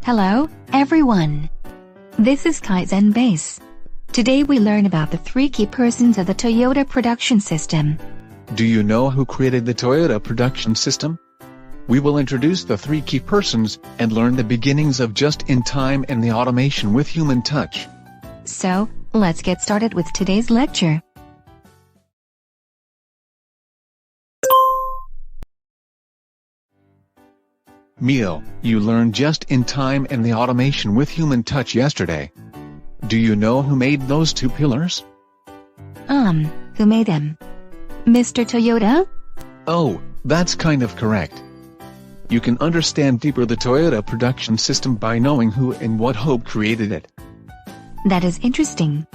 Hello, everyone. This is Kaizen Base. Today we learn about the 3 key persons of the Toyota production system. Do you know who created the Toyota production system? We will introduce the 3 key persons and learn the beginnings of just-in-time and the automation with human touch. So, let's get started with today's lecture. Mio, you learned just-in-time and the automation with human touch yesterday. Do you know who made those 2 pillars? Who made them? Mr. Toyota? Oh, that's kind of correct. You can understand deeper the Toyota production system by knowing who and what hope created it. That is interesting.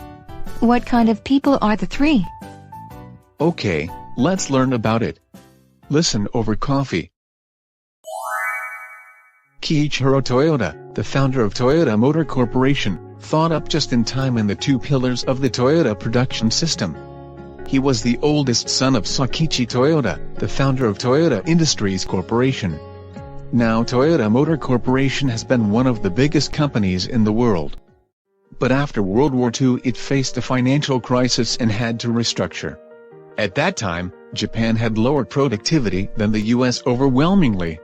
What kind of people are the 3? Okay, let's learn about it. Listen over coffee. Kiichiro Toyota, the founder of Toyota Motor Corporation, thought up just-in-time and the 2 pillars of the Toyota production system. He was the oldest son of Sakichi Toyota, the founder of Toyota Industries Corporation. Now Toyota Motor Corporation has been one of the biggest companies in the world. But after World War II it faced a financial crisis and had to restructure. At that time, Japan had lower productivity than the US overwhelmingly.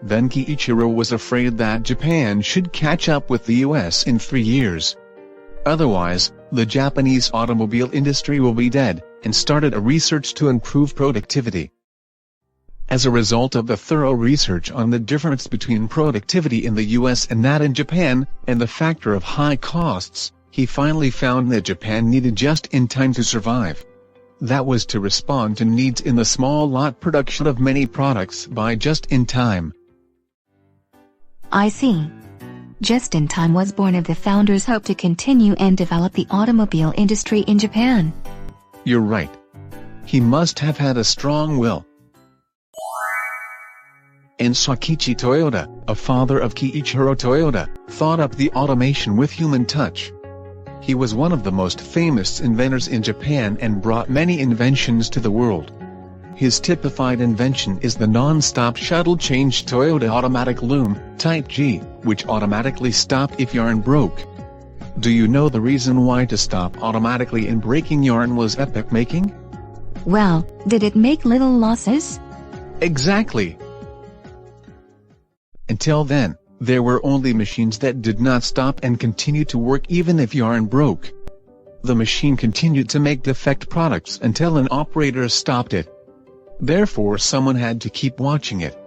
Then Kiichiro was afraid that Japan should catch up with the US in 3 years. Otherwise, the Japanese automobile industry will be dead, and started a research to improve productivity. As a result of the thorough research on the difference between productivity in the US and that in Japan, and the factor of high costs, he finally found that Japan needed just-in-time to survive. That was to respond to needs in the small lot production of many products by just-in-time. I see. Just-in-time was born of the founder's hope to continue and develop the automobile industry in Japan. You're right. He must have had a strong will. And Sakichi Toyota, a father of Kiichiro Toyota, thought up the automation with human touch. He was one of the most famous inventors in Japan and brought many inventions to the world. His typified invention is the non-stop shuttle change Toyota automatic loom, Type G, which automatically stop if yarn broke. Do you know the reason why to stop automatically in breaking yarn was epoch making? Well, did it make little losses? Exactly. Until then, there were only machines that did not stop and continued to work even if yarn broke. The machine continued to make defect products until an operator stopped it. Therefore someone had to keep watching it.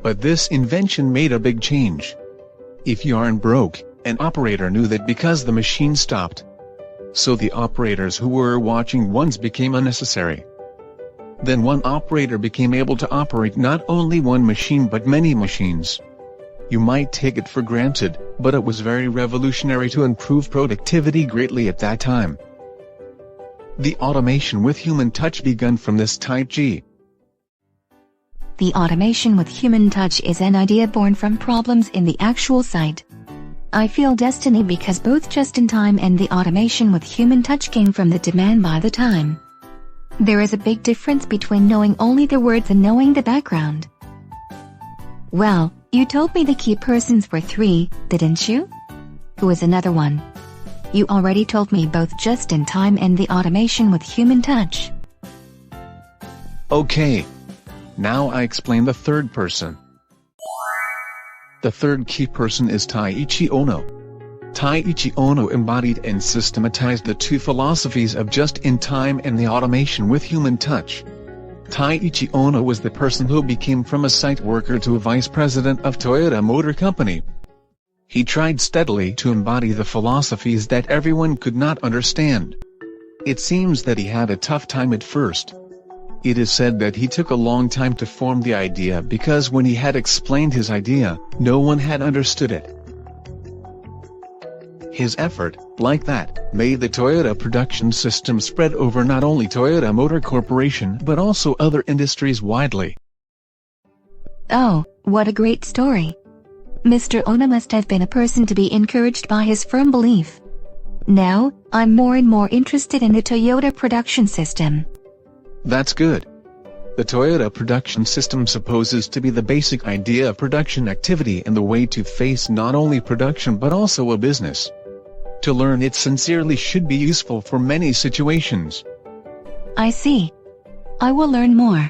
But this invention made a big change. If yarn broke, an operator knew that because the machine stopped. So the operators who were watching once became unnecessary. Then one operator became able to operate not only one machine but many machines. You might take it for granted, but it was very revolutionary to improve productivity greatly at that time. The automation with human touch began from this Type G. The automation with human touch is an idea born from problems in the actual site. I feel destiny because both just-in-time and the automation with human touch came from the demand by the time. There is a big difference between knowing only the words and knowing the background. Well, you told me the key persons were 3, didn't you? Who is another one? You already told me both just-in-time and the automation with human touch. Okay. Now I explain the 3rd person. The 3rd key person is Taiichi Ohno. Taiichi Ohno embodied and systematized the 2 philosophies of just-in-time and the automation with human touch. Taiichi Ohno was the person who became from a site worker to a vice president of Toyota Motor Company. He tried steadily to embody the philosophies that everyone could not understand. It seems that he had a tough time at first. It is said that he took a long time to form the idea because when he had explained his idea, no one had understood it. His effort, like that, made the Toyota production system spread over not only Toyota Motor Corporation but also other industries widely. Oh, what a great story. Mr. Ohno must have been a person to be encouraged by his firm belief. Now, I'm more and more interested in the Toyota production system. That's good. The Toyota production system supposes to be the basic idea of production activity and the way to face not only production but also a business. To learn it sincerely should be useful for many situations. I see. I will learn more.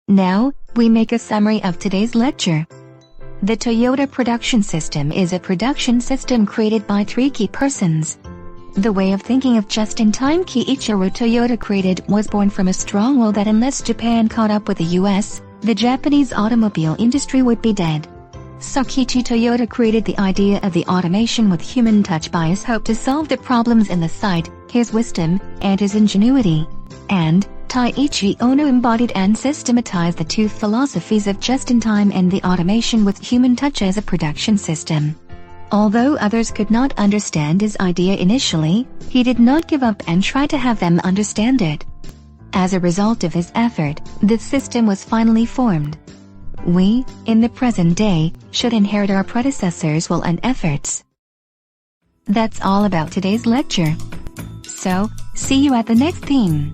Now, we make a summary of today's lecture. The Toyota production system is a production system created by three key persons. The way of thinking of just-in-time Kiichiro Toyota created was born from a strong will that unless Japan caught up with the US, the Japanese automobile industry would be dead. Sakichi Toyota created the idea of the automation with human touch by his hope to solve the problems in the site, his wisdom, and his ingenuity. And Taiichi Ono embodied and systematized the two philosophies of just-in-time and the automation with human touch as a production system. Although others could not understand his idea initially, he did not give up and try to have them understand it. As a result of his effort, the system was finally formed. We, in the present day, should inherit our predecessors' will and efforts. That's all about today's lecture. So, see you at the next theme.